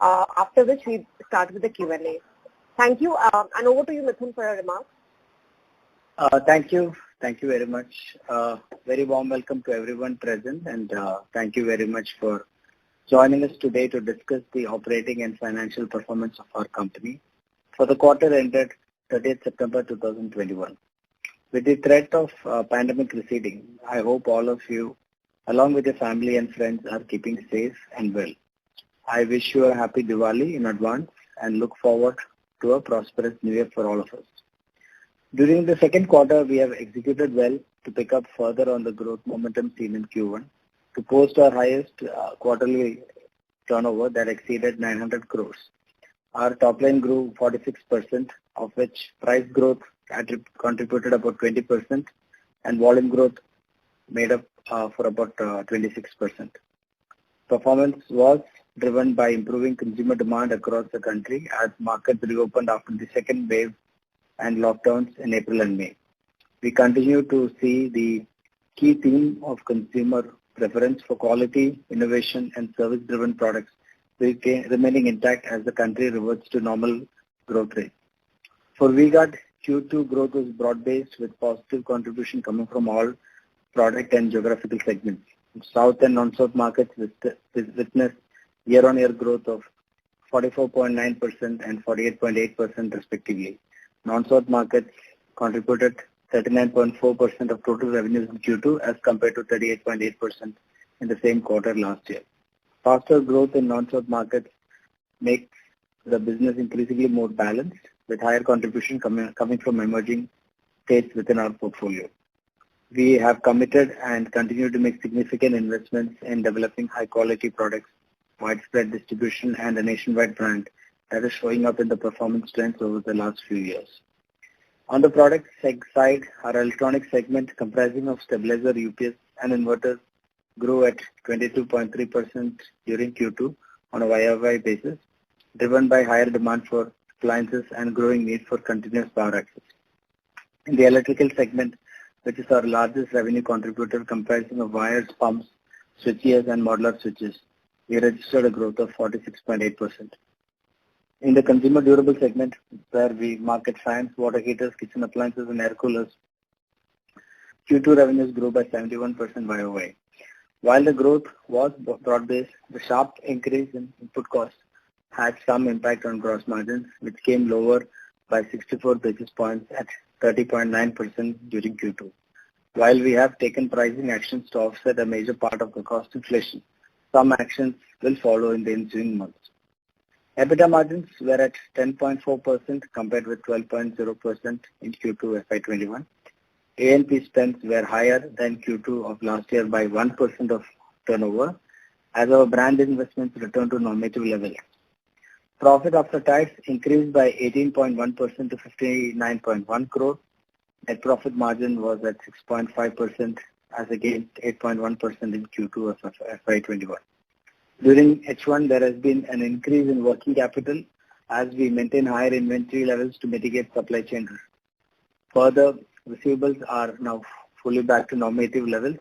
after which we start with the Q&A. Thank you, and over to you, Mithun, for your remarks. Thank you. Thank you very much. Very warm welcome to everyone present, and thank you very much for joining us today to discuss the operating and financial performance of our company for the quarter ended 30th September 2021. With the threat of pandemic receding, I hope all of you, along with your family and friends, are keeping safe and well. I wish you a happy Diwali in advance and look forward to a prosperous New Year for all of us. During the second quarter, we have executed well to pick up further on the growth momentum seen in Q1 to post our highest quarterly turnover that exceeded 900 crores. Our top line grew 46%, of which price growth contributed about 20% and volume growth made up for about 26%. Performance was driven by improving consumer demand across the country as markets reopened after the second wave and lockdowns in April and May. We continue to see the key theme of consumer preference for quality, innovation and service-driven products remaining intact as the country reverts to normal growth rate. For V-Guard, Q2 growth was broad-based with positive contribution coming from all product and geographical segments. South and non-South markets witnessed year-on-year growth of 44.9% and 48.8% respectively. Non-South markets contributed 39.4% of total revenues in Q2 as compared to 38.8% in the same quarter last year. Faster growth in non-South markets makes the business increasingly more balanced with higher contribution coming from emerging states within our portfolio. We have committed and continue to make significant investments in developing high-quality products, widespread distribution and a nationwide brand that is showing up in the performance trends over the last few years. On the product side, our electronics segment comprising of stabilizer, UPS and inverters grew at 22.3% during Q2 on a YoY basis, driven by higher demand for appliances and growing need for continuous power access. In the electrical segment, which is our largest revenue contributor comprising of wires, pumps, switchgears and modular switches, we registered a growth of 46.8%. In the consumer durable segment, where we market fans, water heaters, kitchen appliances and air coolers, Q2 revenues grew by 71% YoY. While the growth was broad-based, the sharp increase in input costs had some impact on gross margins, which came lower by 64 basis points at 30.9% during Q2. While we have taken pricing actions to offset a major part of the cost inflation, some actions will follow in the ensuing months. EBITDA margins were at 10.4% compared with 12.0% in Q2 FY21. A&P spends were higher than Q2 of last year by 1% of turnover as our brand investments returned to normative levels. Profit after tax increased by 18.1% to 59.1 crore. Net profit margin was at 6.5% as against 8.1% in Q2 of FY21. During H1, there has been an increase in working capital as we maintain higher inventory levels to mitigate supply chain risk. Further, receivables are now fully back to normative levels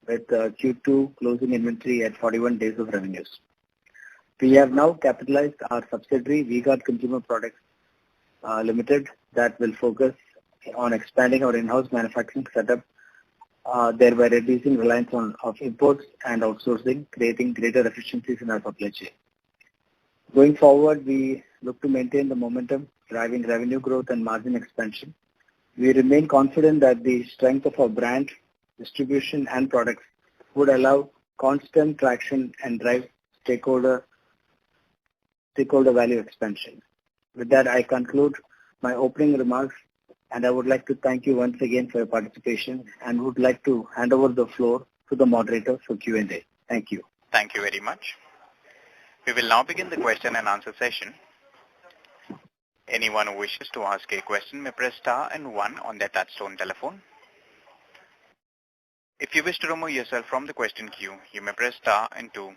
with Q2 closing inventory at 41 days of revenues. We have now capitalized our subsidiary V-Guard Consumer Products Limited that will focus on expanding our in-house manufacturing setup, thereby reducing reliance on imports and outsourcing, creating greater efficiencies in our supply chain. Going forward, we look to maintain the momentum, driving revenue growth and margin expansion. We remain confident that the strength of our brand, distribution and products would allow constant traction and drive stakeholder value expansion. With that, I conclude my opening remarks and I would like to thank you once again for your participation and would like to hand over the floor to the moderator for Q&A. Thank you. Thank you very much. We will now begin the question and answer session. Anyone who wishes to ask a question may press star and 1 on their touchtone telephone. If you wish to remove yourself from the question queue, you may press star and 2.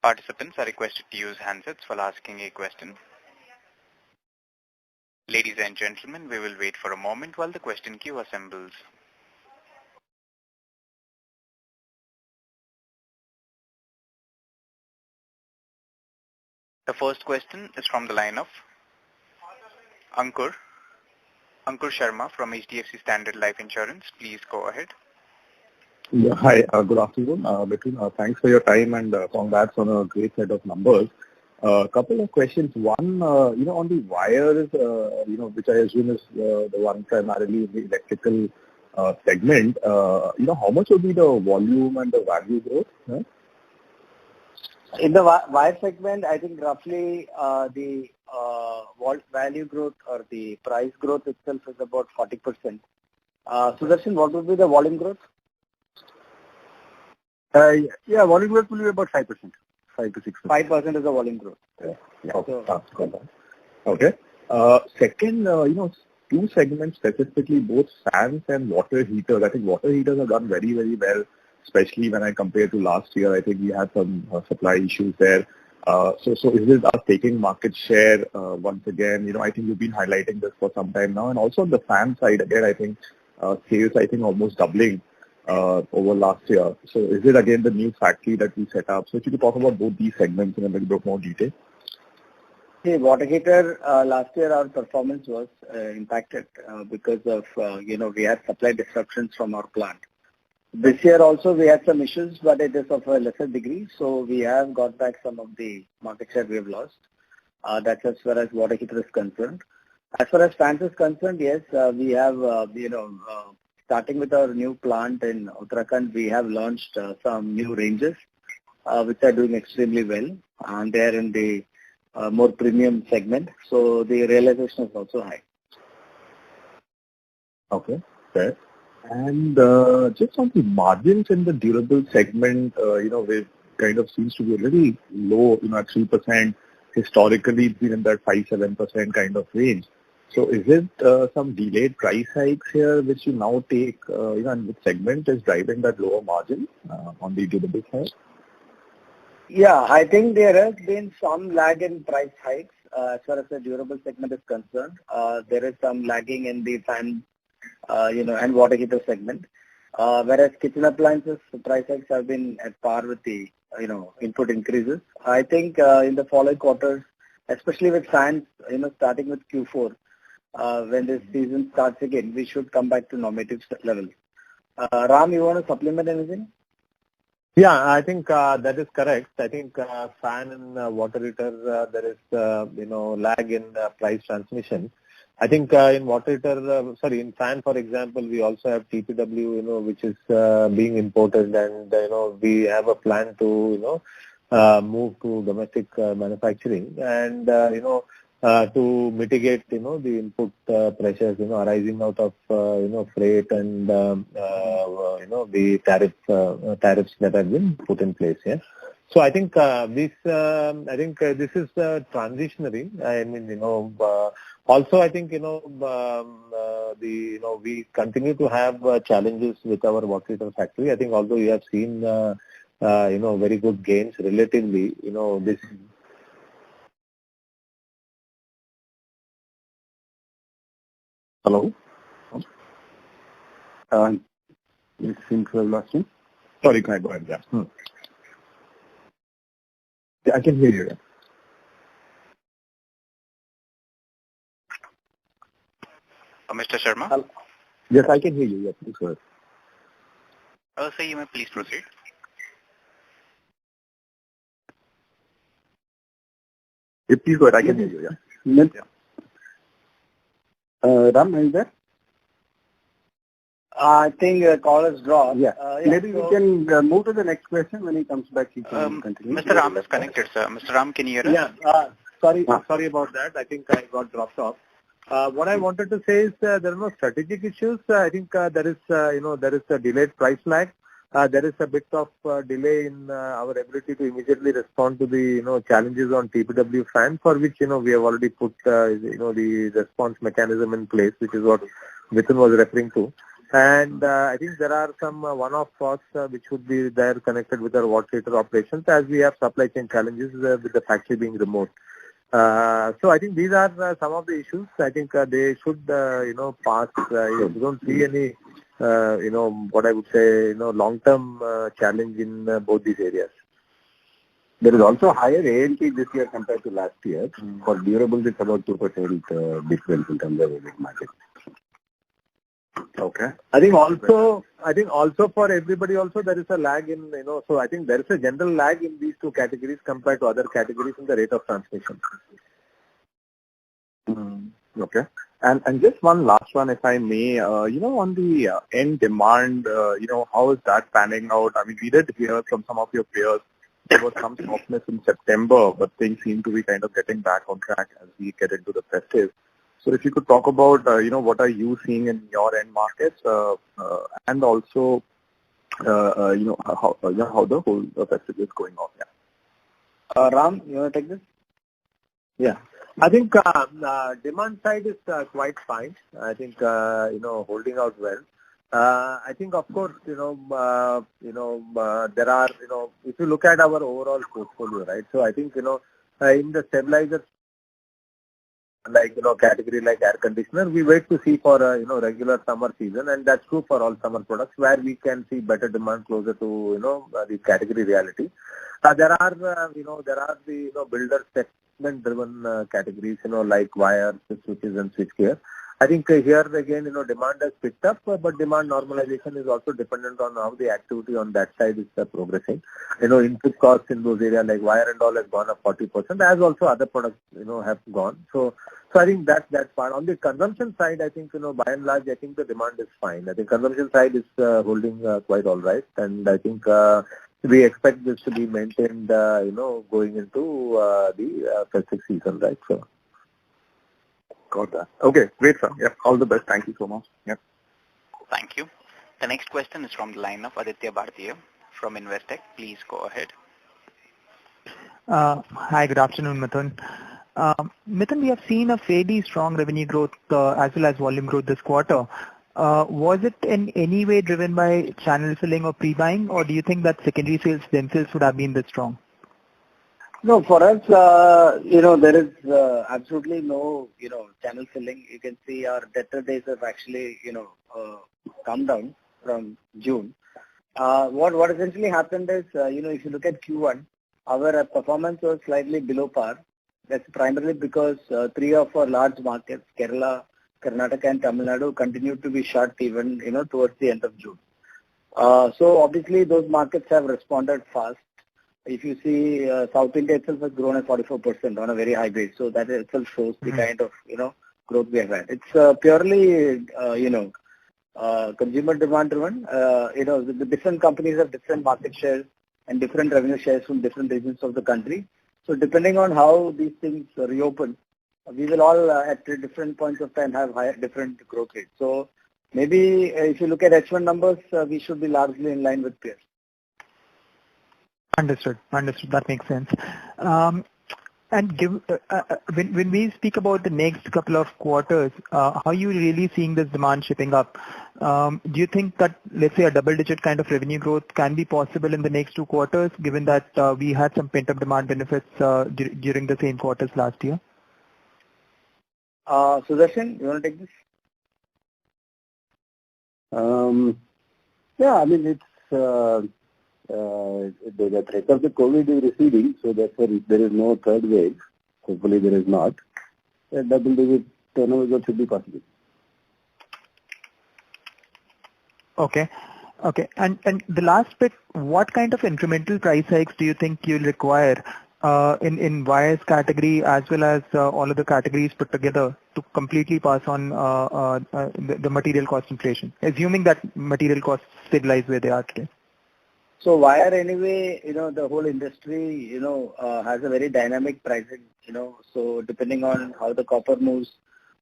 Participants are requested to use handsets while asking a question. Ladies and gentlemen, we will wait for a moment while the question queue assembles. The first question is from the line of Ankur Sharma from HDFC Standard Life Insurance. Please go ahead. Yeah, hi, good afternoon. Mithun, thanks for your time and congrats on a great set of numbers. A couple of questions. One, on the wires, which I assume is the one primarily in the electrical segment, how much would be the volume and the value growth? Huh? In the wire segment, I think roughly the value growth or the price growth itself is about 40%. Sudarshan, what would be the volume growth? Volume growth will be about 5%. 5 to 6%. 5% is the volume growth. Yeah. Okay. Second, two segments specifically, both fans and water heaters. I think water heaters have done very, very well, especially when I compare to last year. I think we had some supply issues there. So is it us taking market share once again? I think you've been highlighting this for some time now. And also on the fan side, again, I think sales, almost doubling over last year. So is it again the new factory that we set up? So if you could talk about both these segments in a little bit more detail. See, water heater, last year our performance was impacted because of, we had supply disruptions from our plant. This year also we had some issues, but it is of a lesser degree. So we have got back some of the market share we have lost. That's as far as water heater is concerned. As far as fans is concerned, yes, we have, starting with our new plant in Uttarakhand, we have launched some new ranges, which are doing extremely well. And they are in the more premium segment. So the realization is also high. Okay, fair. And just on the margins in the durable segment, it kind of seems to be a little low, at 3%. Historically, it's been in that 5-7% kind of range. So is it some delayed price hikes here, which you now take, and which segment is driving that lower margin on the durable side? Yeah, I think there has been some lag in price hikes as far as the durable segment is concerned. There is some lagging in the fan, and water heater segment. Whereas kitchen appliances, the price hikes have been at par with the, input increases. I think in the following quarters, especially with fans, starting with Q4, when the season starts again, we should come back to normative level. Ram, you want to supplement anything? Yeah, I think that is correct. I think fan and water heater, there is, lag in price transmission. I think in water heater, in fan, for example, we also have TPW, which is being imported, and, we have a plan to, move to domestic manufacturing and, to mitigate, the input pressures, arising out of, freight and, the tariffs that have been put in place. Yeah. So I think this is transitionary. I mean, also I think, we continue to have challenges with our water heater factory. I think although we have seen, very good gains relatively, this. Hello? It seems to have lost you. Sorry, can I go ahead? Yeah. Yeah, I can hear you. Mr. Sharma? Yes, I can hear you. Yes, please go ahead. Sir, you may please proceed. Yeah, please go ahead. I can hear you. Yeah. Ram, are you there? I think call is dropped. Yeah. Maybe we can move to the next question. When he comes back, he can continue. Mr. Ram is connected, sir. Mr. Ram, can you hear us? Yeah. Sorry about that. I think I got dropped off. What I wanted to say is there are no strategic issues. I think there is a delayed price lag. There is a bit of delay in our ability to immediately respond to the challenges on TPW fan, for which we have already put the response mechanism in place, which is what Mithun was referring to. And I think there are some one-off costs which would be there connected with our water heater operations, as we have supply chain challenges with the factory being remote. So I think these are some of the issues. I think they should pass. We don't see any what I would say long-term challenge in both these areas. There is also higher A&P this year compared to last year. For durables, it's about 2% difference in terms of EBIT margin. Okay. I think also for everybody also there is a lag in, so I think there is a general lag in these two categories compared to other categories in the rate of transmission. Okay. And just one last one, if I may, on the end demand, how is that panning out? I mean, we did hear from some of your peers there was some softness in September, but things seem to be kind of getting back on track as we get into the festive. So if you could talk about, what are you seeing in your end markets, and also, how the whole festive is going on. Yeah. Ram, you want to take this? Yeah. I think demand side is quite fine. I think, holding out well. I think, of course, there are, if you look at our overall portfolio, right? So I think, in the stabilizers, like, category like air conditioner, we wait to see for, regular summer season, and that's true for all summer products where we can see better demand closer to, the category reality. There are the, builder segment-driven categories, like wires, switches, and switchgear. I think here again, demand has picked up, but demand normalization is also dependent on how the activity on that side is progressing. Input costs in those areas like wire and all has gone up 40%, as also other products, have gone. So I think that's part. On the consumption side, I think, by and large, I think the demand is fine. I think consumption side is holding quite all right, and I think we expect this to be maintained, going into the festive season, right? So. Got that. Okay, great, sir. Yeah, all the best. Thank you so much. Yeah. Thank you. The next question is from the line of Aditya Bhartiya from Investec. Please go ahead. Hi, good afternoon, Mithun. Mithun, we have seen a fairly strong revenue growth as well as volume growth this quarter. Was it in any way driven by channel filling or pre-buying, or do you think that secondary sales themselves would have been this strong? No, for us, there is absolutely no, channel filling. You can see our debtor days have actually, come down from June. What essentially happened is, if you look at Q1, our performance was slightly below par. That's primarily because 3 of our large markets, Kerala, Karnataka, and Tamil Nadu, continued to be shut even, towards the end of June. So obviously those markets have responded fast. If you see, South India itself has grown at 44% on a very high base. So that itself shows the kind of, growth we have had. It's purely, consumer demand driven. The different companies have different market shares and different revenue shares from different regions of the country. So depending on how these things reopen, we will all at different points of time have different growth rates. So maybe if you look at H1 numbers, we should be largely in line with peers. Understood. That makes sense. And when we speak about the next couple of quarters, how are you really seeing this demand shaping up? Do you think that, let's say, a double-digit kind of revenue growth can be possible in the next 2 quarters, given that we had some pent-up demand benefits during the same quarters last year? Sudarshan, you want to take this? Yeah, I mean, it's the threat of the COVID is receding, so therefore if there is no third wave, hopefully there is not, double-digit turnover growth should be possible. Okay. And the last bit, what kind of incremental price hikes do you think you'll require in wires category as well as all of the categories put together to completely pass on the material cost inflation, assuming that material costs stabilize where they are today? So wire anyway, the whole industry, has a very dynamic pricing, so depending on how the copper moves,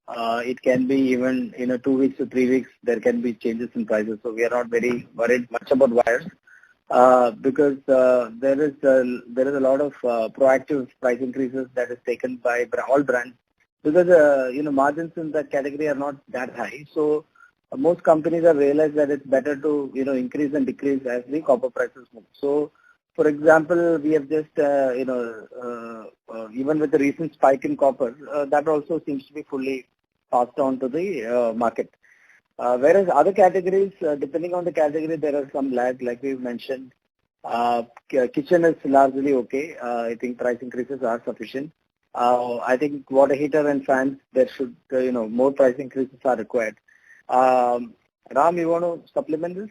it can be even, 2 weeks to 3 weeks, there can be changes in prices. So we are not very worried much about wires, because there is a lot of proactive price increases that is taken by all brands, because, margins in that category are not that high. So most companies have realized that it's better to, increase and decrease as the copper prices move. So, for example, we have just, even with the recent spike in copper, that also seems to be fully passed on to the market. Whereas other categories, depending on the category, there are some lag, like we've mentioned. Kitchen is largely okay. I think price increases are sufficient. I think water heater and fans, there should, more price increases are required. Ram, you want to supplement this?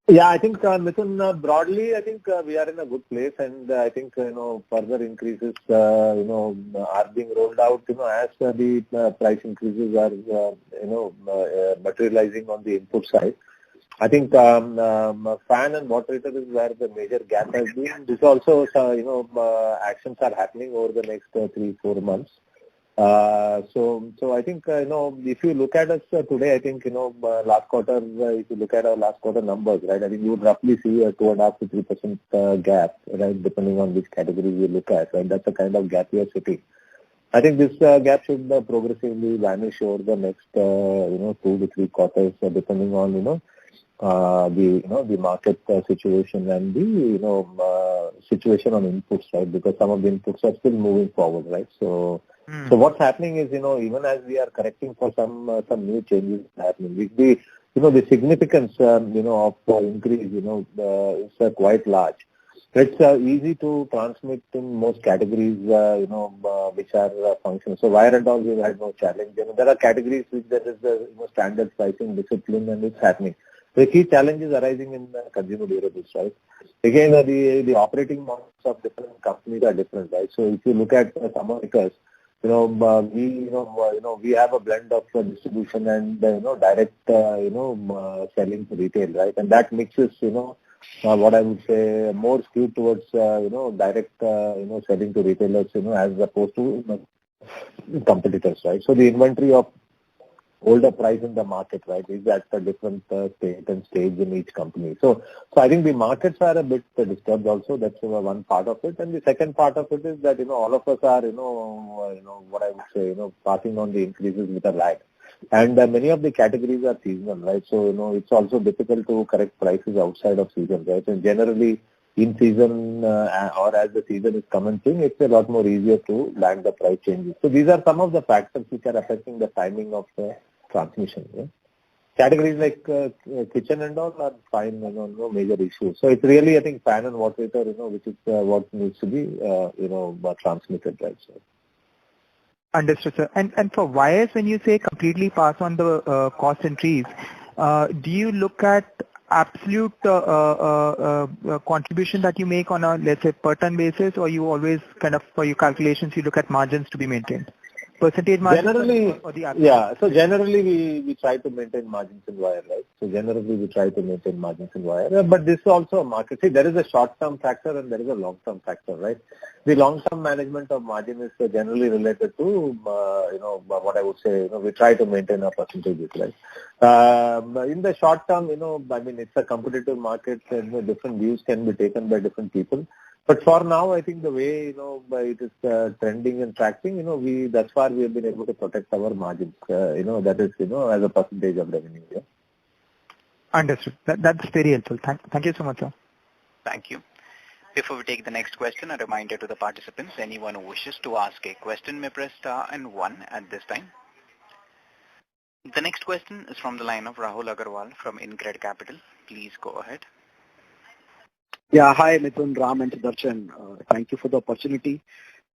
Yeah, I think, Mithun, broadly, I think we are in a good place, and I think, further increases, are being rolled out, as the price increases are, materializing on the input side. I think fan and water heater is where the major gap has been. This also, actions are happening over the next 3-4 months. So I think, if you look at us today, I think, last quarter, if you look at our last quarter numbers, right, I think you would roughly see a 2.5 to 3% gap, right, depending on which category you look at, right? That's the kind of gap we are sitting. I think this gap should progressively vanish over the next, 2 to 3 quarters, depending on, the market situation and the, situation on inputs, right? Because some of the inputs are still moving forward, right? So what's happening is, even as we are correcting for some new changes happening, the significance, of increase, is quite large. It's easy to transmit in most categories, which are functional. So wire and all, we've had no challenge. There are categories which there is the standard pricing discipline, and it's happening. The key challenges arising in consumer durables, right? Again, the operating models of different companies are different, right? So if you look at some of the we have a blend of distribution and direct selling to retail, right? And that mixes what I would say more skewed towards direct selling to retailers as opposed to competitors, right? So the inventory of older price in the market, right, is at a different state and stage in each company. So I think the markets are a bit disturbed also. That's one part of it. And the second part of it is that, all of us are, what I would say, passing on the increases with a lag. And many of the categories are seasonal, right? So, it's also difficult to correct prices outside of season, right? And generally, in season or as the season is commencing, it's a lot more easier to land the price changes. So these are some of the factors which are affecting the timing of the transmission. Yeah? Categories like kitchen and all are fine, no major issues. So it's really, I think, fan and water heater, which is what needs to be, transmitted, right? So. Understood, sir. And for wires, when you say completely pass on the cost increase, do you look at absolute contribution that you make on a, let's say, per ton basis, or you always kind of, for your calculations, you look at margins to be maintained? Percentage margin generally, or the absolute? yeah. So generally, we try to maintain margins in wire, right? So generally, we try to maintain margins in wire. But this is also a market. See, there is a short-term factor and there is a long-term factor, right? The long-term management of margin is generally related to, what I would say, we try to maintain our percentages, right? In the short term, I mean, it's a competitive market and different views can be taken by different people. But for now, I think the way, it is trending and tracking, that's why we have been able to protect our margins, that is, as a percentage of revenue. Yeah. Understood. That's very helpful. Thank you so much, sir. Thank you. Before we take the next question, a reminder to the participants, anyone who wishes to ask a question may press star and 1 at this time. The next question is from the line of Rahul Agarwal from InCred Capital. Please go ahead. Yeah, hi, Mithun, Ram, and Sudarshan. Thank you for the opportunity.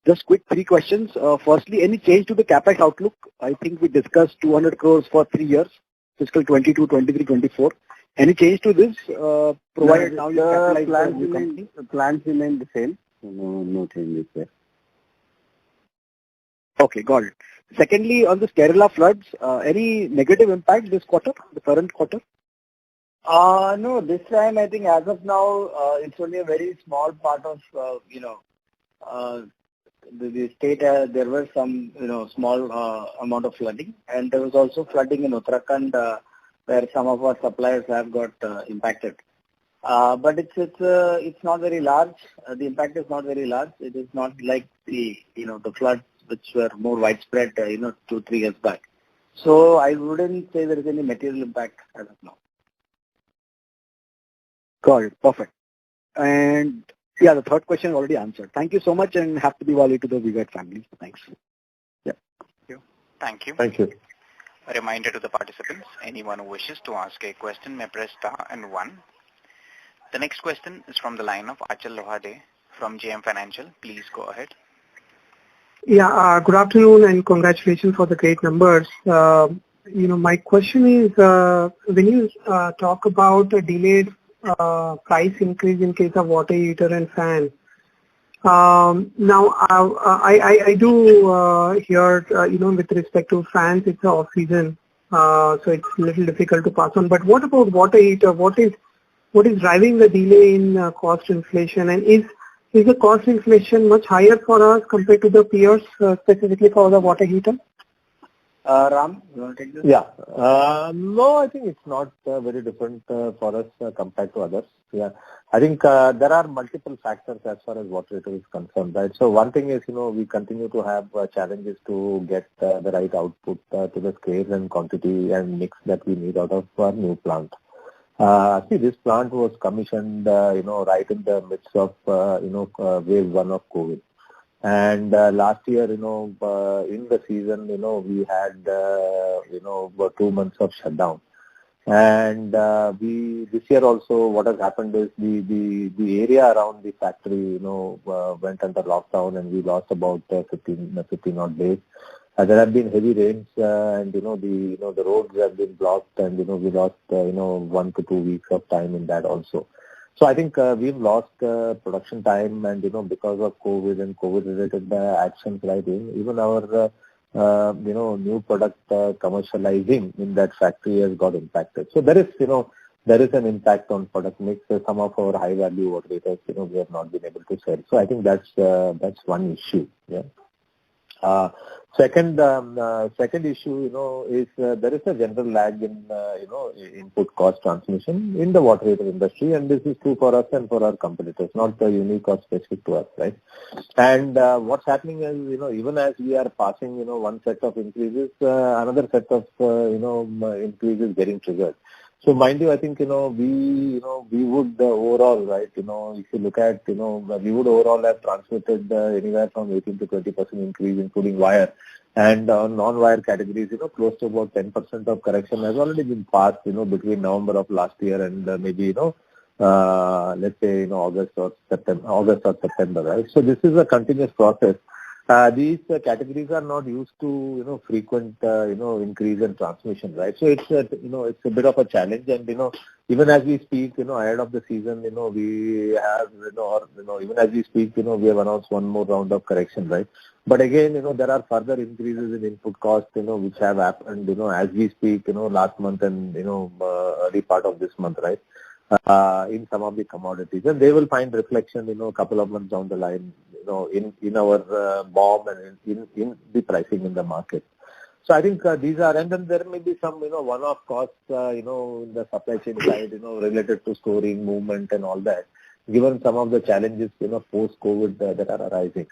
Just quick 3 questions. Firstly, any change to the CapEx outlook? I think we discussed 200 crores for 3 years, fiscal 22, 23, 24. Any change to this, provided now you capitalize the new company? The plans remain the same. No changes there. Okay, got it. Secondly, on the Kerala floods, any negative impact this quarter, the current quarter? No, this time I think as of now, it's only a very small part of, the state. There were some, small amount of flooding, and there was also flooding in Uttarakhand, where some of our suppliers have got impacted. But it's not very large. The impact is not very large. It is not like the floods which were more widespread, 2-3 years back. So I wouldn't say there is any material impact as of now. Got it. Perfect. And yeah, the third question already answered. Thank you so much, and happy Diwali to the VGAT family. Thanks. Yeah. Thank you. Thank you. A reminder to the participants, anyone who wishes to ask a question may press star and 1. The next question is from the line of Achal Lohade from JM Financial. Please go ahead. Yeah, good afternoon and congratulations for the great numbers. My question is, when you talk about a delayed price increase in case of water heater and fan, now I do hear, with respect to fans, it's off season, so it's a little difficult to pass on. But what about water heater? What is driving the delay in cost inflation, and is the cost inflation much higher for us compared to the peers, specifically for the water heater? Ram, you want to take this? Yeah. No, I think it's not very different for us compared to others. Yeah. I think there are multiple factors as far as water heater is concerned, right? So one thing is, we continue to have challenges to get the right output to the scale and quantity and mix that we need out of our new plant. This plant was commissioned, right in the midst of, wave 1 of COVID. And last year, in the season, we had, about 2 months of shutdown. And this year also, what has happened is the area around the factory, went under lockdown, and we lost about 15 odd days. There have been heavy rains, and the roads have been blocked, and we lost 1 to 2 weeks of time in that also. So I think we've lost production time, and because of COVID and COVID-related actions, right? Even our new product commercializing in that factory has got impacted. So there is an impact on product mix. Some of our high value water heaters, we have not been able to sell. So I think that's one issue. Yeah. Second issue, is there is a general lag in, input cost transmission in the water heater industry, and this is true for us and for our competitors, not unique or specific to us, right? And what's happening is, even as we are passing, one set of increases, another set of, increases getting triggered. So mind you, I think, we would overall, right, if you look at, we would overall have transmitted anywhere from 18 to 20% increase, including wire. And on non-wire categories, close to about 10% of correction has already been passed, between November of last year and maybe, let's say, August or September, right? So this is a continuous process. These categories are not used to, frequent, increase in transmission, right? So it's a bit of a challenge, and, even as we speak, ahead of the season, we have, even as we speak, we have announced one more round of correction, right? But again, there are further increases in input costs, which have happened, as we speak, last month and, early part of this month, right? In some of the commodities, and they will find reflection, a couple of months down the line, in our BOM and in the pricing in the market. So I think these are, and then there may be some, one-off costs, in the supply chain side, related to storing, movement and all that, given some of the challenges, post-COVID that are arising,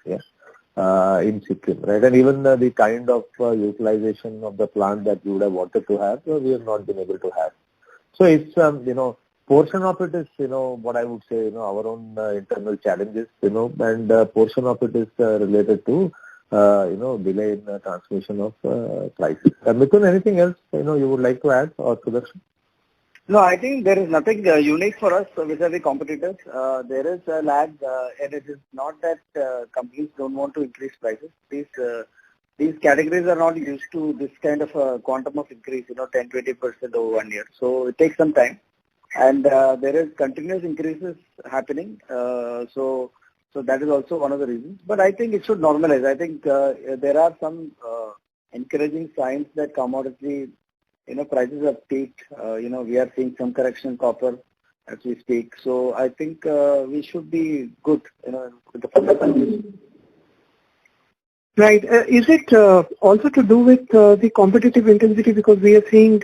in Sikkim, right? And even the kind of utilization of the plant that we would have wanted to have, we have not been able to have. So it's, portion of it is, what I would say, our own internal challenges, and portion of it is related to, delay in the transmission of prices. Mithun, anything else, you would like to add or Sudarshan? No, I think there is nothing unique for us vis-a-vis competitors. There is a lag, and it is not that companies don't want to increase prices. These categories are not used to this kind of quantum of increase, 10-20% over 1 year. So it takes some time. And there is continuous increases happening, so that is also one of the reasons. But I think it should normalize. I think there are some encouraging signs that commodity, prices have peaked. We are seeing some correction in copper as we speak. So I think we should be good, with the fundamentals. Right. Is it also to do with the competitive intensity, because we are seeing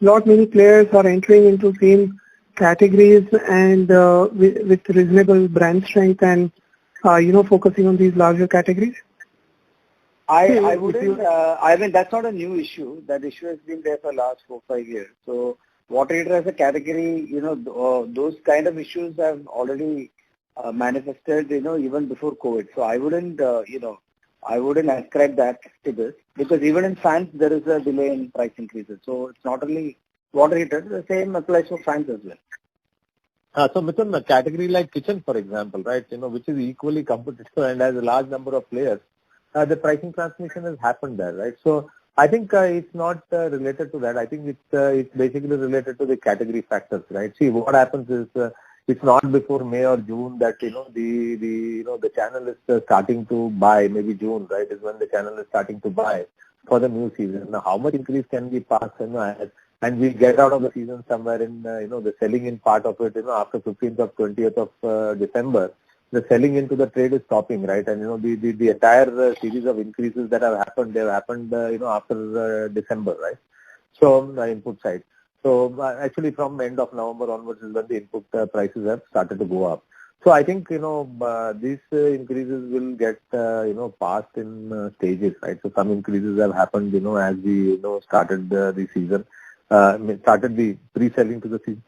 lot many players are entering into same categories and with reasonable brand strength and focusing on these larger categories? I wouldn't. I mean, that's not a new issue. That issue has been there for the last 4-5 years. So water heater as a category, those kind of issues have already manifested, even before COVID. So I wouldn't, I wouldn't ascribe that to this, because even in fans there is a delay in price increases. So it's not only water heaters, the same applies for fans as well. So Mithun, a category like kitchen, for example, right, which is equally competitive and has a large number of players, the pricing transmission has happened there, right? So I think it's not related to that. I think it's basically related to the category factors, right? See, what happens is it's not before May or June that the channel is starting to buy. Maybe June, right, is when the channel is starting to buy for the new season. Now, how much increase can be passed? And we get out of the season somewhere in the selling in part of it. After 15th or 20th of December, the selling into the trade is stopping, right? And the entire series of increases that have happened, they have happened after December, right? So input side. So actually from end of November onwards is when the input prices have started to go up. So I think these increases will get passed in stages, right? So some increases have happened as we started the season. Started the pre-selling to the season.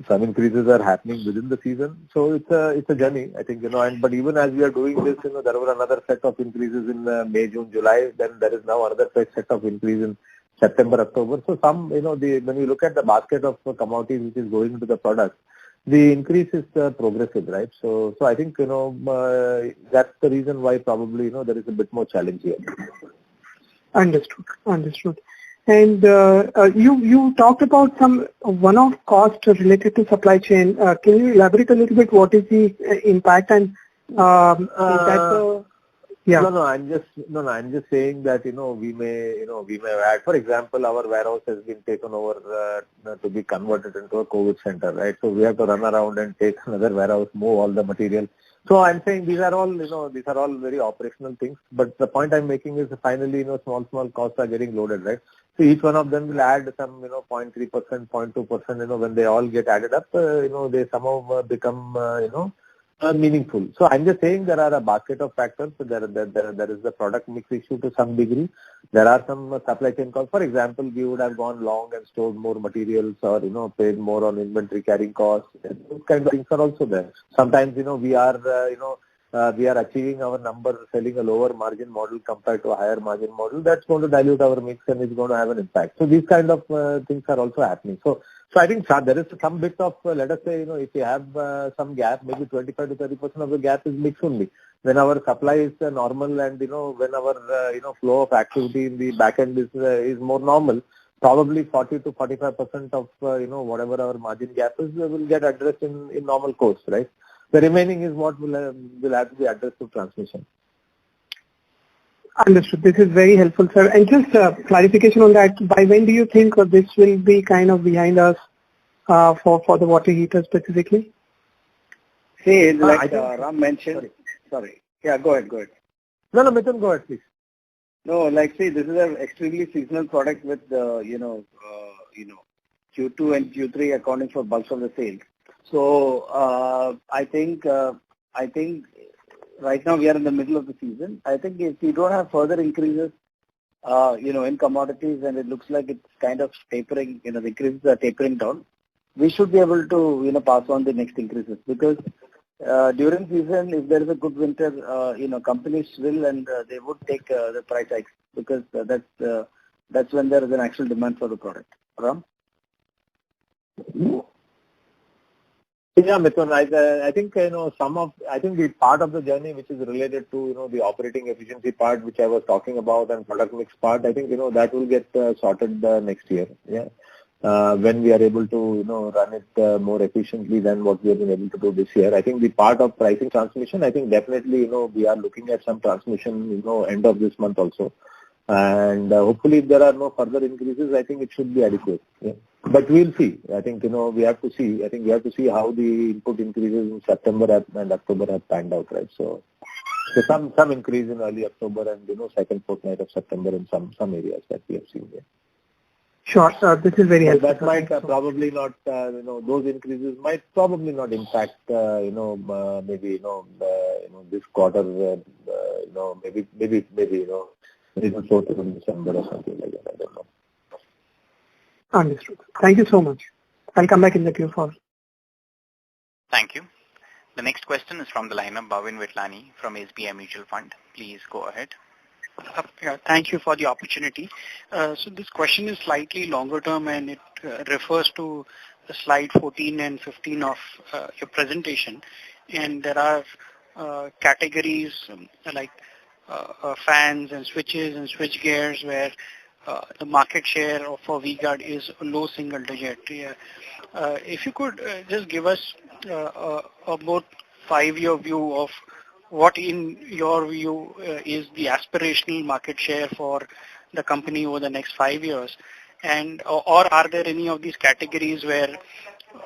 Some increases are happening within the season. So it's a journey, I think, but even as we are doing this, there were another set of increases in May, June, July. Then there is now another set of increase in September, October. So some, when you look at the basket of commodities which is going into the product, the increase is progressive, right? So I think, that's the reason why probably, there is a bit more challenge here. Understood. And you talked about some one-off cost related to supply chain. Can you elaborate a little bit what is the impact and is that yeah? No, I'm just saying that we may add. For example, our warehouse has been taken over to be converted into a COVID center, right? So we have to run around and take another warehouse, move all the material. So I'm saying these are all very operational things. But the point I'm making is finally, small costs are getting loaded, right? So each one of them will add some, 0.3%, 0.2%, when they all get added up, they somehow become, meaningful. So I'm just saying there are a basket of factors. So there is the product mix issue to some degree. There are some supply chain costs. For example, we would have gone long and stored more materials or, paid more on inventory carrying costs. Those kind of things are also there. Sometimes, we are achieving our number selling a lower margin model compared to a higher margin model. That's going to dilute our mix and it's going to have an impact. So these kind of things are also happening. So I think there is some bit of, let us say, if you have some gap, maybe 25 to 30% of the gap is mix only. When our supply is normal and, when our, flow of activity in the back end is more normal, probably 40 to 45% of, whatever our margin gap is will get addressed in normal course, right? The remaining is what will have to be addressed through transmission. Understood. This is very helpful, sir. And just clarification on that, by when do you think this will be kind of behind us for the water heater specifically? See, like Ram mentioned. Sorry. Yeah, go ahead. No, Mithun, go ahead, please. No, see, this is an extremely seasonal product with, Q2 and Q3 accounting for bulk of the sales. So I think right now we are in the middle of the season. I think if we don't have further increases, in commodities and it looks like it's kind of tapering, the increases are tapering down, we should be able to, pass on the next increases because during season, if there is a good winter, companies will and they would take the price hikes because that's when there is an actual demand for the product. Ram? Yeah, Mithun, I think, I think the part of the journey which is related to, the operating efficiency part which I was talking about and product mix part, I think, that will get sorted next year. Yeah. When we are able to, run it more efficiently than what we have been able to do this year. I think the part of pricing transmission, I think definitely, we are looking at some transmission, end of this month also. And hopefully if there are no further increases, I think it should be adequate. Yeah. But we'll see. I think, we have to see. I think we have to see how the input increases in September and October have panned out, right? So some increase in early October and, second fortnight of September in some areas that we have seen there. Sure, sir. This is very helpful. That might probably not, those increases might probably not impact, maybe, this quarter, maybe, even 4th of December or something like that. I don't know. Understood. Thank you so much. I'll come back in the queue for. Thank you. The next question is from the line of Bhavin Vitlani from SBI Mutual Fund. Please go ahead. Yeah, thank you for the opportunity. So this question is slightly longer term and it refers to slide 14 and 15 of your presentation, and there are categories like fans and switches and switch gears where the market share for V-Guard is low single digit. Yeah. If you could just give us a more 5-year view of what in your view is the aspirational market share for the company over the next 5 years, and or are there any of these categories where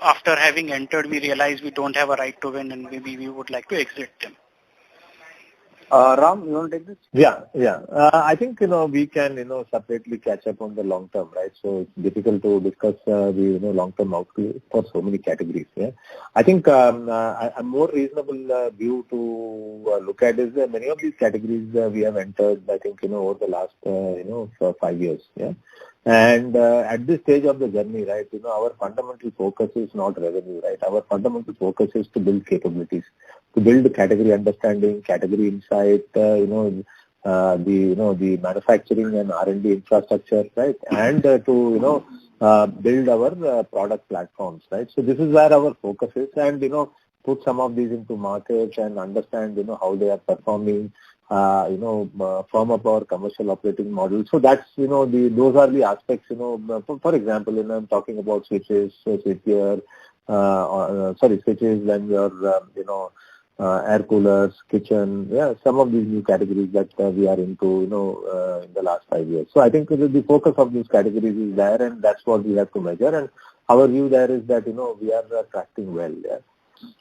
after having entered we realize we don't have a right to win and maybe we would like to exit them? Ram, you want to take this? Yeah. I think, we can, separately catch up on the long term, right? So it's difficult to discuss the, long-term outlook for so many categories. Yeah. I think a more reasonable view to look at is many of these categories we have entered, I think, over the last, for 5 years. Yeah. And at this stage of the journey, right, our fundamental focus is not revenue, right? Our fundamental focus is to build capabilities, to build category understanding, category insight, the manufacturing and R&D infrastructure, right? And to, build our product platforms, right? So this is where our focus is, and, put some of these into markets and understand, how they are performing, firm up our commercial operating model. So that's, those are the aspects, for example, I'm talking about switches, switchgear, switches, then your, air coolers, kitchen, some of these new categories that we are into, in the last 5 years. So I think the focus of these categories is there, and that's what we have to measure. And our view there is that, we are tracking well. Yeah.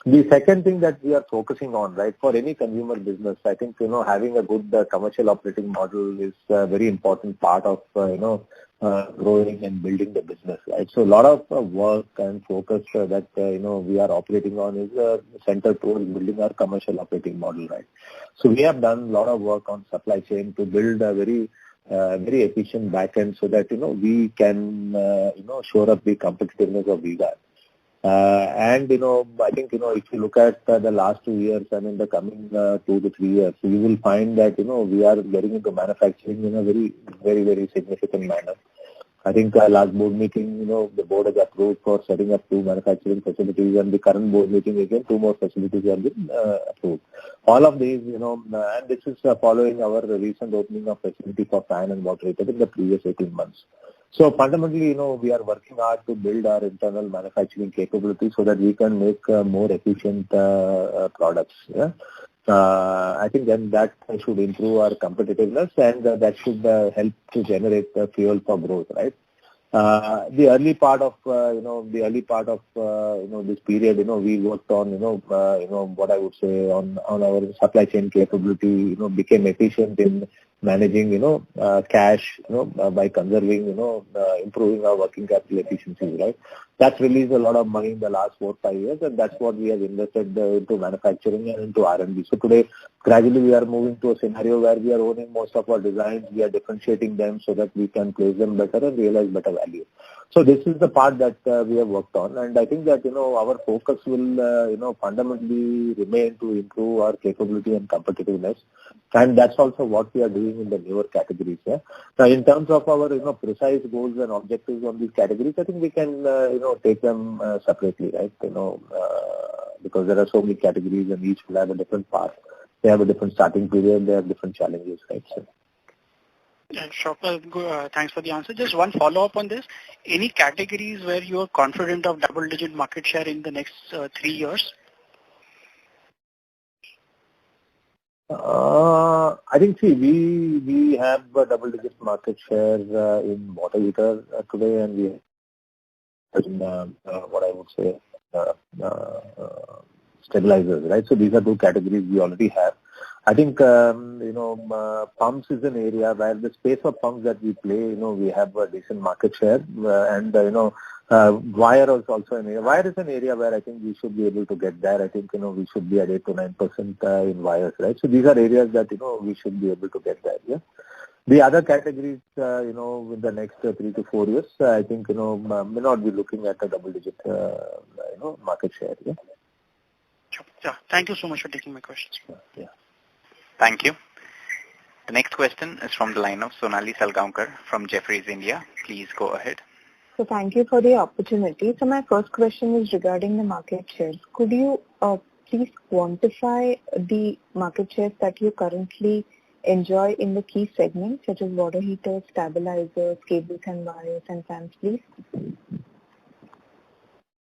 The second thing that we are focusing on, right, for any consumer business, I think, having a good commercial operating model is a very important part of, growing and building the business, right? So a lot of work and focus that, we are operating on is centered towards building our commercial operating model, right? So we have done a lot of work on supply chain to build a very efficient backend so that, we can, shore up the competitiveness of V-Guard. And, I think, if you look at the last 2 years and in the coming 2 to 3 years, you will find that, we are getting into manufacturing in a very, very, very significant manner. I think last board meeting, the board has approved for setting up 2 manufacturing facilities, and the current board meeting again, 2 more facilities have been approved. All of these, and this is following our recent opening of facility for fan and water heater in the previous 18 months. So fundamentally, we are working hard to build our internal manufacturing capability so that we can make more efficient products. Yeah. I think then that should improve our competitiveness, and that should help to generate fuel for growth, right? The early part of this period, we worked on, what I would say on our supply chain capability, became efficient in managing, cash, by conserving, improving our working capital efficiencies, right? That's released a lot of money in the last 4 or 5 years, and that's what we have invested into manufacturing and into R&D. So today, gradually we are moving to a scenario where we are owning most of our designs, we are differentiating them so that we can place them better and realize better value. So this is the part that we have worked on, and I think that, our focus will, fundamentally remain to improve our capability and competitiveness, and that's also what we are doing in the newer categories. Yeah. Now, in terms of our, precise goals and objectives on these categories, I think we can, take them separately, right? Because there are so many categories and each will have a different path. They have a different starting period, they have different challenges, right? So. Yeah, sure. Thanks for the answer. Just one follow-up on this. Any categories where you are confident of double-digit market share in the next 3 years? I think, we have a double-digit market share in water heater today, and we have in what I would say stabilizers, right? So these are 2 categories we already have. I think, pumps is an area where the space of pumps that we play, we have a decent market share, and, wire is also an area. Wire is an area where I think we should be able to get there. I think, we should be at 8 to 9% in wires, right? So these are areas that, we should be able to get there, yeah. The other categories, in the next 3 to 4 years, I think, may not be looking at a double-digit, market share, yeah. Sure. Yeah. Thank you so much for taking my questions. Yeah. Thank you. The next question is from the line of Sonali Salgaonkar from Jefferies India. Please go ahead. So thank you for the opportunity. So my first question is regarding the market shares. Could you please quantify the market shares that you currently enjoy in the key segments such as water heaters, stabilizers, cables and wires and fans, please?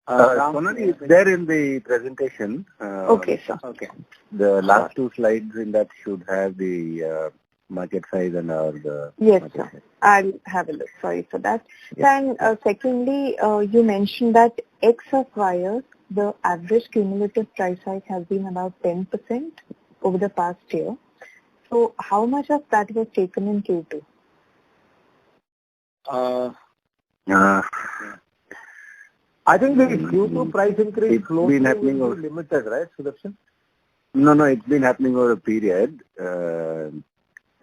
Sonali is there in the presentation. Okay, sir. Okay. The last two slides in that should have the market size and the yes, market sir. size. I'll have a look. Sorry for that. Yeah. And secondly, you mentioned that X of wires, the average cumulative price hike has been about 10% over the past year. So how much of that was taken in Q2? I think the Q2 price increase It's been happening will over be limited, right, Sudarshan? No, it's been happening over a period.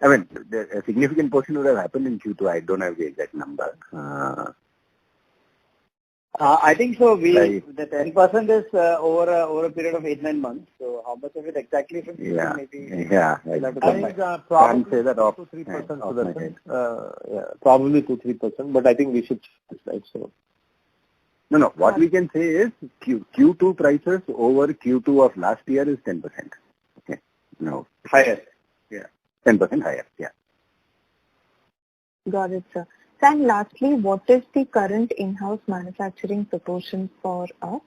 I mean, a significant portion would have happened in Q2. I don't have the exact number. I think so. Right. The 10% is over a period of 8-9 months. So how much of it exactly from Q2 Yeah. maybe? Yeah. We'll have to I come think back. probably Can't say that off 2-3%, off my Sudarshan. head. Yeah, probably 2-3%, but I think we should decide so. No. What we can say is Q2 prices over Q2 of last year is 10%. Okay. No. Higher. Yeah. 10% higher. Yeah. Got it, sir. And lastly, what is the current in-house manufacturing proportion for us?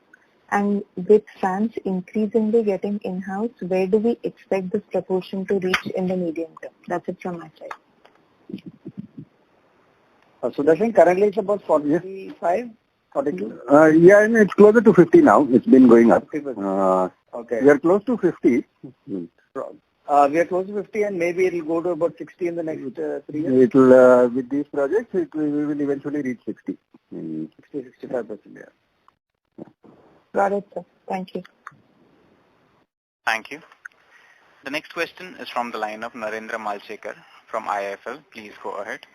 And with fans increasingly getting in-house, where do we expect this proportion to reach in the medium term? That's it from my side. Sudarshan, currently it's about 45, 42? Yeah, and it's closer to 50 now. It's been going up. Okay. We are close to 50. We are close to 50 and maybe it will go to about 60 in the next 3 years. It will, with these projects, we will eventually reach 60. 60-65%, yeah. Got it, sir. Thank you. Thank you. The next question is from the line of Narendra Malshekar from IIFL. Please go ahead.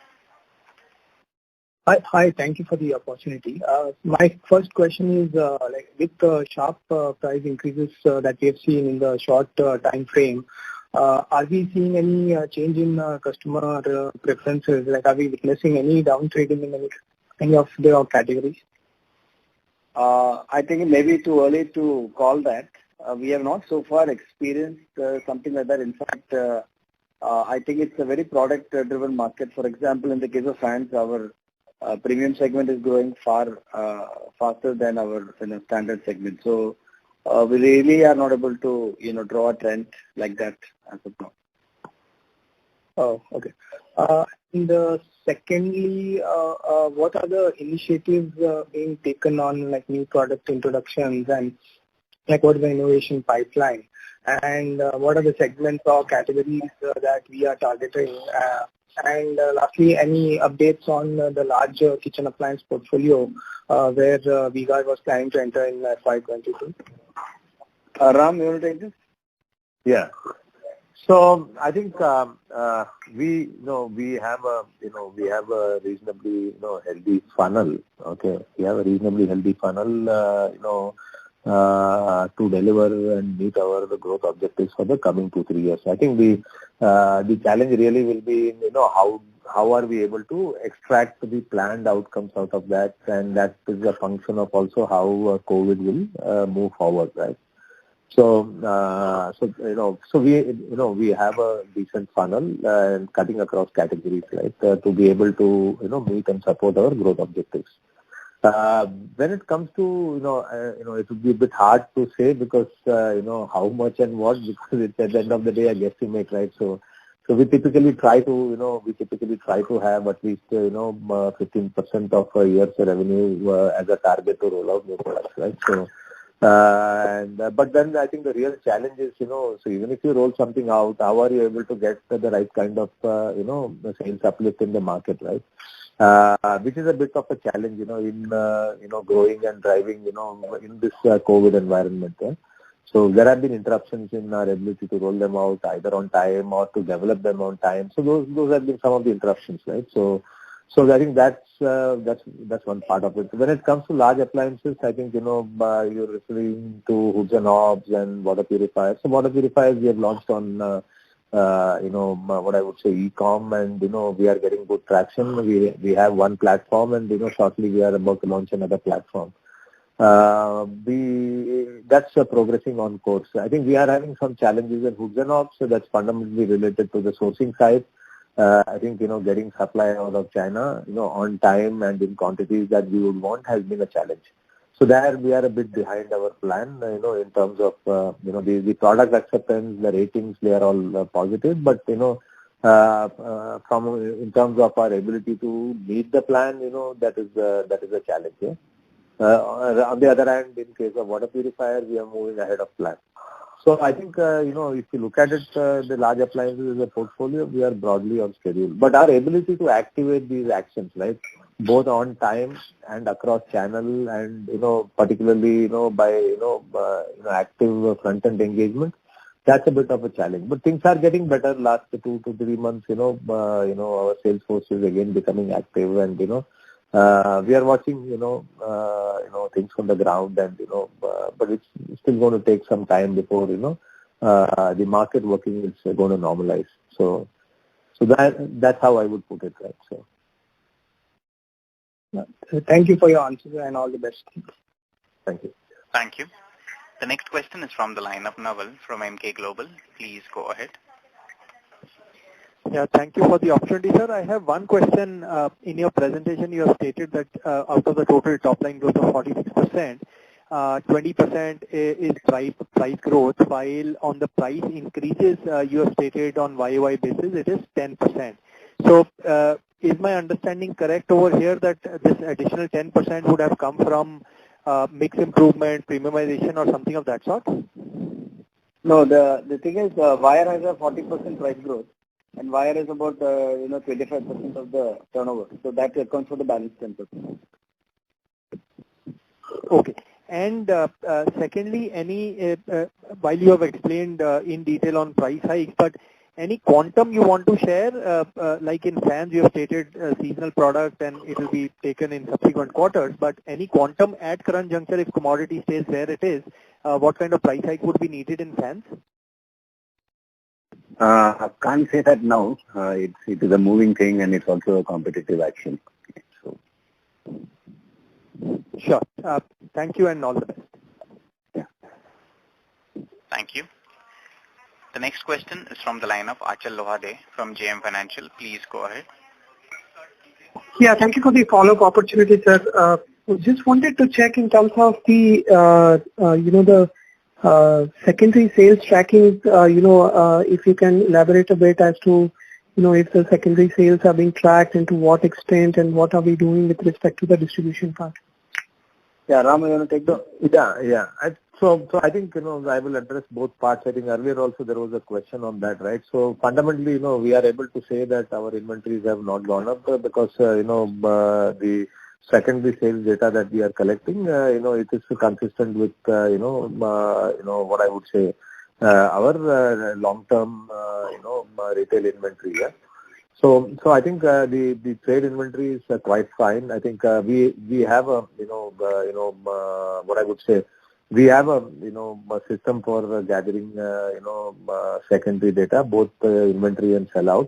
Hi. Thank you for the opportunity. My first question is, with the sharp price increases that we have seen in the short time frame, are we seeing any change in customer preferences? Like, are we witnessing any downtrading in any of their categories? I think it may be too early to call that. We have not so far experienced something like that. In fact, I think it's a very product-driven market. For example, in the case of fans, our premium segment is growing far faster than our standard segment. So we really are not able to draw a trend like that as of now. Oh, okay. And secondly, what are the initiatives being taken on like new product introductions and like what is the innovation pipeline? And what are the segments or categories that we are targeting? And lastly, any updates on the larger kitchen appliance portfolio where V-Guard was planning to enter in FY2022? Ram, you want to take this? Yeah. So I think we have a reasonably healthy funnel. Okay, we have a reasonably healthy funnel. To deliver and meet the growth objectives for the coming 2-3 years. I think the challenge really will be how are we able to extract the planned outcomes out of that, and that is a function of also how COVID will move forward, right? So we have a decent funnel and cutting across categories, right, to be able to meet and support our growth objectives. When it comes to it would be a bit hard to say because how much and what, because it's at the end of the day a guesstimate, right? So we typically try to have at least 15% of a year's revenue as a target to roll out new products, right? So but then I think the real challenge is so even if you roll something out, how are you able to get the right kind of sales uplift in the market, right? Which is a bit of a challenge, in growing and driving, in this COVID environment. Yeah? So there have been interruptions in our ability to roll them out either on time or to develop them on time. So those have been some of the interruptions, right? So I think that's one part of it. When it comes to large appliances, I think you're referring to hoods and knobs and water purifiers. So water purifiers we have launched on what I would say, e-com, and, we are getting good traction. We have one platform, and, shortly we are about to launch another platform. That's progressing on course. I think we are having some challenges in hooks and ops, so that's fundamentally related to the sourcing side. I think, getting supply out of China, on time and in quantities that we would want has been a challenge. So there we are a bit behind our plan, in terms of, the product acceptance, the ratings, they are all positive, but, in terms of our ability to meet the plan, that is a challenge. Yeah? On the other hand, in case of water purifier, we are moving ahead of plan. So I think, if you look at it, the large appliances as a portfolio, we are broadly on schedule. But our ability to activate these actions, right, both on time and across channel, and, particularly, by, active front-end engagement, that's a bit of a challenge. But things are getting better last 2 to 3 months, our sales force is again becoming active, and, we are watching, things from the ground, and, but it's still going to take some time before, the market working is going to normalize. So that's how I would put it, right? So. Thank you for your answers and all the best. Thank you. Thank you. The next question is from the line of Naval from MK Global. Please go ahead. Yeah, thank you for the opportunity, sir. I have one question. In your presentation, you have stated that out of the total top line growth of 46%, 20% is price growth, while on the price increases, you have stated on YOY basis, it is 10%. So, is my understanding correct over here that this additional 10% would have come from mix improvement, premiumization, or something of that sort? No, the thing is, wire has a 40% price growth, and wire is about 25% of the turnover. So that accounts for the balance 10%. Okay. And secondly, while you have explained in detail on price hikes, but any quantum you want to share, like in fans, you have stated seasonal product and it will be taken in subsequent quarters, but any quantum at current juncture, if commodity stays where it is, what kind of price hike would be needed in fans? I can't say that now. It is a moving thing, and it's also a competitive action. So. Sure. Thank you and all the best. Yeah. Thank you. The next question is from the line of Achal Lohade from JM Financial. Please go ahead. Yeah, thank you for the follow-up opportunity, sir. Just wanted to check in terms of the, secondary sales tracking, if you can elaborate a bit as to, if the secondary sales are being tracked and to what extent, and what are we doing with respect to the distribution part? Yeah, Ram, you want to take the... Yeah. So I think, I will address both parts. I think earlier also there was a question on that, right? So fundamentally, we are able to say that our inventories have not gone up because, the secondary sales data that we are collecting, it is consistent with, what I would say, our long-term, retail inventory. Yeah? So I think the trade inventory is quite fine. I think we have a, what I would say, we have a, a system for gathering, secondary data, both inventory and sellout,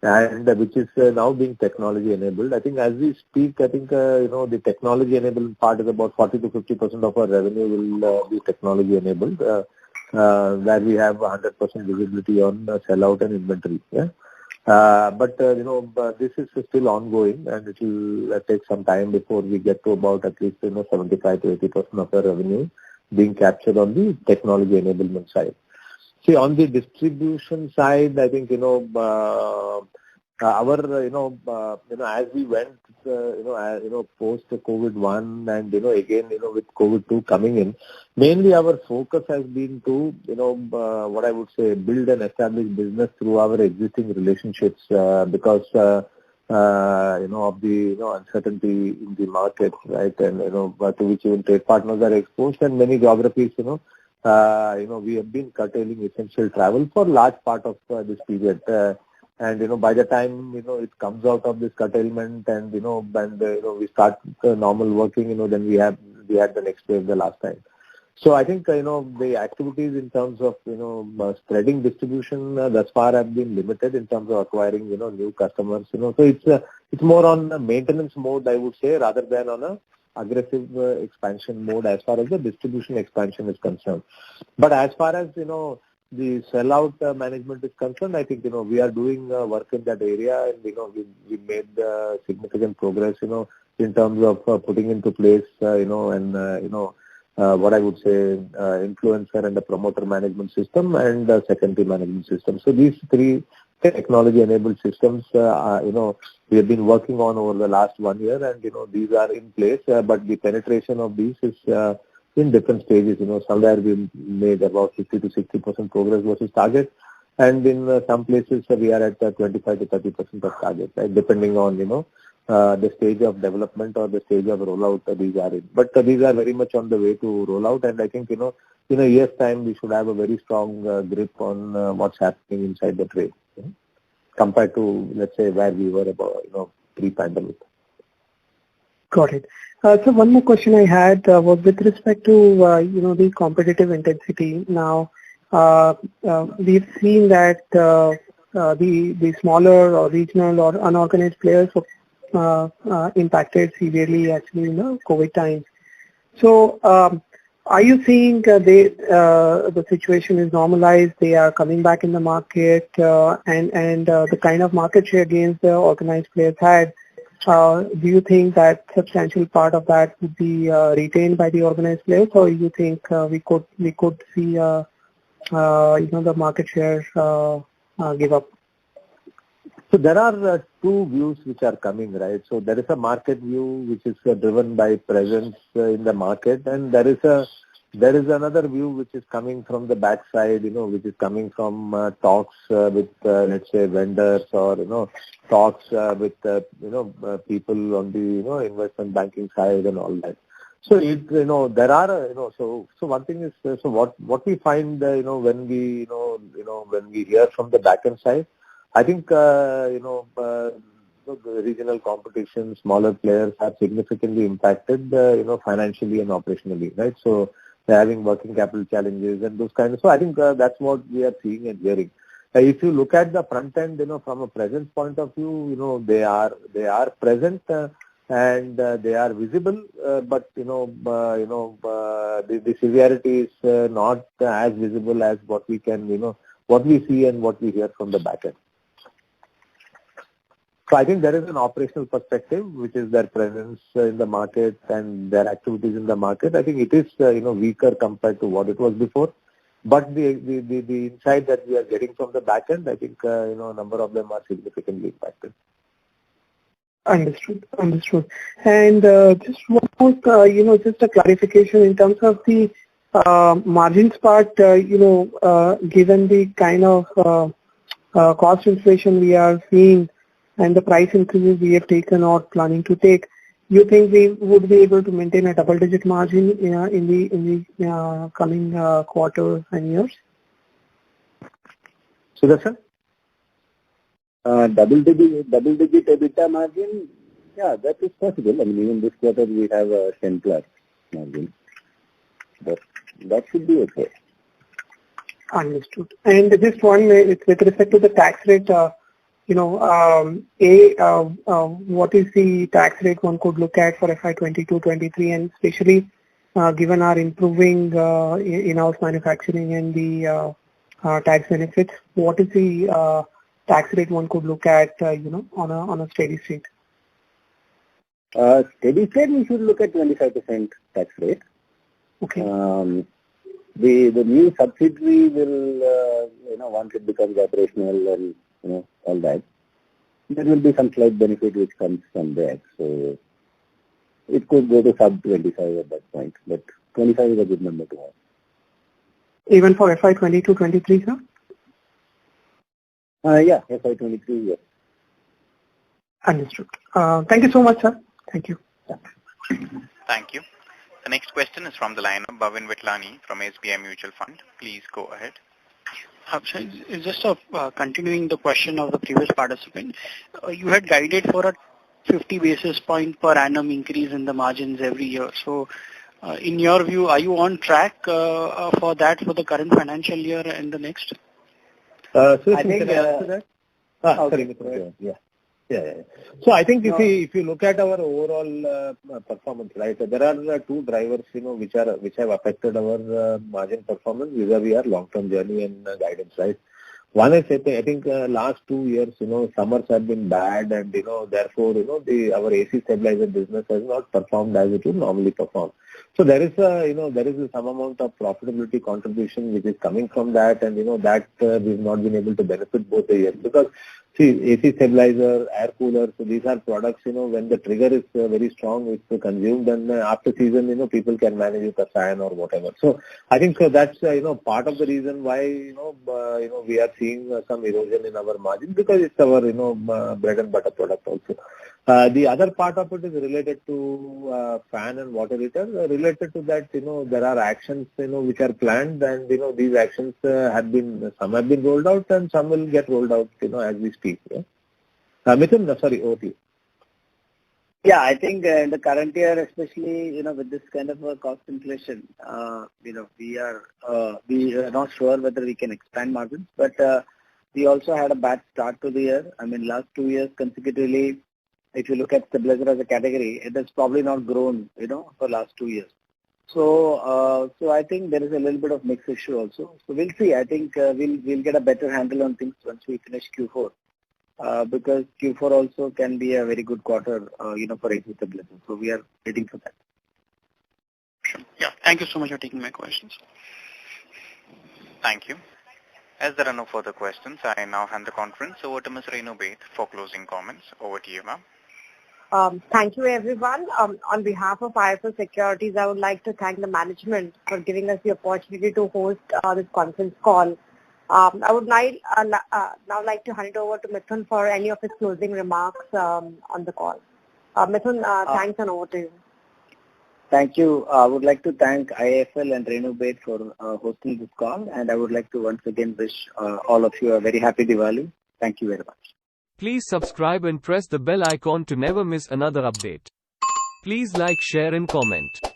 and which is now being technology enabled. I think as we speak, I think, the technology enabled part is about 40 to 50% of our revenue will be technology enabled, where we have 100% visibility on sellout and inventory. Yeah. But this is still ongoing, and it will take some time before we get to about at least 75 to 80% of our revenue being captured on the technology enablement side. See, on the distribution side, I think our as we went post COVID-1 and again with COVID-2 coming in, mainly our focus has been to what I would say, build and establish business through our existing relationships because of the uncertainty in the market, right? And to which even trade partners are exposed, and many geographies we have been curtailing essential travel for large part of this period. And by the time it comes out of this curtailment and we start normal working, then we had the next wave the last time. So I think, the activities in terms of, spreading distribution thus far have been limited in terms of acquiring, new customers, So it's more on a maintenance mode, I would say, rather than on a aggressive expansion mode as far as the distribution expansion is concerned. But as far as, the sellout management is concerned, I think, we are doing work in that area, and, we made significant progress, in terms of putting into place, what I would say, influencer and the promoter management system and secondary management system. So these three technology-enabled systems, we have been working on over the last 1 year, and, these are in place, but the penetration of these is in different stages. Somewhere we made about 50 to 60% progress versus target, and in some places we are at 25 to 30% of target, right, depending on, the stage of development or the stage of rollout these are in. But these are very much on the way to rollout, and I think, in a year's time, we should have a very strong grip on what's happening inside the trade, compared to, let's say, where we were about, pre-pandemic. Got it. So one more question I had was with respect to, the competitive intensity. Now, we've seen that the smaller or regional or unorganized players impacted severely actually in the COVID times. So, are you seeing the situation is normalized, they are coming back in the market, and the kind of market share gains the organized players had, do you think that substantial part of that would be retained by the organized players, or you think we could see the market share give up? So there are two views which are coming, right? So there is a market view which is driven by presence in the market, and there is another view which is coming from the backside, which is coming from talks with, let's say, vendors, or, talks with, people on the, investment banking side and all that. So, there are, so one thing is, so what we find, when we, when we hear from the back-end side, I think, the regional competition, smaller players have significantly impacted, financially and operationally, right? So they're having working capital challenges and those kinds of. So I think that's what we are seeing and hearing. If you look at the front end, from a presence point of view, they are present and they are visible, but the severity is not as visible as what we can, what we see and what we hear from the back end. So I think there is an operational perspective, which is their presence in the market and their activities in the market. I think it is, weaker compared to what it was before. But the insight that we are getting from the back end, I think, a number of them are significantly impacted. Understood. And just one more, just a clarification in terms of the margins part, given the kind of cost inflation we are seeing, and the price increases we have taken or planning to take, you think we would be able to maintain a double-digit margin in the coming quarters and years? Sudarshan? Double-digit EBITDA margin, yeah, that is possible. I mean, even this quarter we have a 10 plus margin. But that should be okay. Understood. And this one, with respect to the tax rate, what is the tax rate one could look at for FY2022-23, and especially given our improving in-house manufacturing and the tax benefits, what is the tax rate one could look at, on a steady state? Steady state, we should look at 25% tax rate. Okay. The new subsidiary will, once it becomes operational and, all that, there will be some slight benefit which comes from there. So it could go to sub 25 at that point, but 25 is a good number to have. Even for FY2022-23, sir? Yeah, FY23, yes. Understood. Thank you so much, sir. Thank you. Yeah. Thank you. The next question is from the line of Bhavin Vitlani from SBI Mutual Fund. Please go ahead. Just continuing the question of the previous participant, you had guided for a 50 basis point per annum increase in the margins every year. So In your view, are you on track for that for the current financial year and the next? I think, can I answer that? Sorry, yeah. So I think if you look at our overall performance, right, there are two drivers, which have affected our margin performance vis-a-vis our long-term journey and guidance, right. One is, I think last 2 years, summers have been bad, and therefore, our AC stabilizer business has not performed as it would normally perform. So there is some amount of profitability contribution which is coming from that, and that we've not been able to benefit both the years, because see, AC stabilizer, air cooler, so these are products, when the trigger is very strong, it's consumed, and after season, people can manage with a fan or whatever. So I think that's part of the reason why we are seeing some erosion in our margin, because it's our bread and butter product also. The other part of it is related to fan and water heater. Related to that, there are actions which are planned, and these actions some have been rolled out and some will get rolled out as we speak. Yeah? Mithun, sorry, over to you. Yeah, I think in the current year, especially with this kind of a cost inflation, we are not sure whether we can expand margins, but we also had a bad start to the year. I mean, last 2 years consecutively, if you look at stabilizer as a category, it has probably not grown, for last 2 years. So I think there is a little bit of mix issue also. So we'll see. I think we'll get a better handle on things once we finish Q4, because Q4 also can be a very good quarter, for AC stabilizers. So we are waiting for that. Sure. Yeah. Thank you so much for taking my questions. Thank you. As there are no further questions, I now hand the conference over to Ms. Renu Baid for closing comments. Over to you, ma'am. Thank you, everyone. On behalf of IIFL Securities, I would like to thank the management for giving us the opportunity to host this conference call. I would now like to hand it over to Mithun for any of his closing remarks on the call. Mithun, thanks, and over to you. Thank you. I would like to thank IIFL and Renu Baid for hosting this call, and I would like to once again wish all of you a very happy Diwali. Thank you very much. Please subscribe and press the bell icon to never miss another update. Please like, share and comment.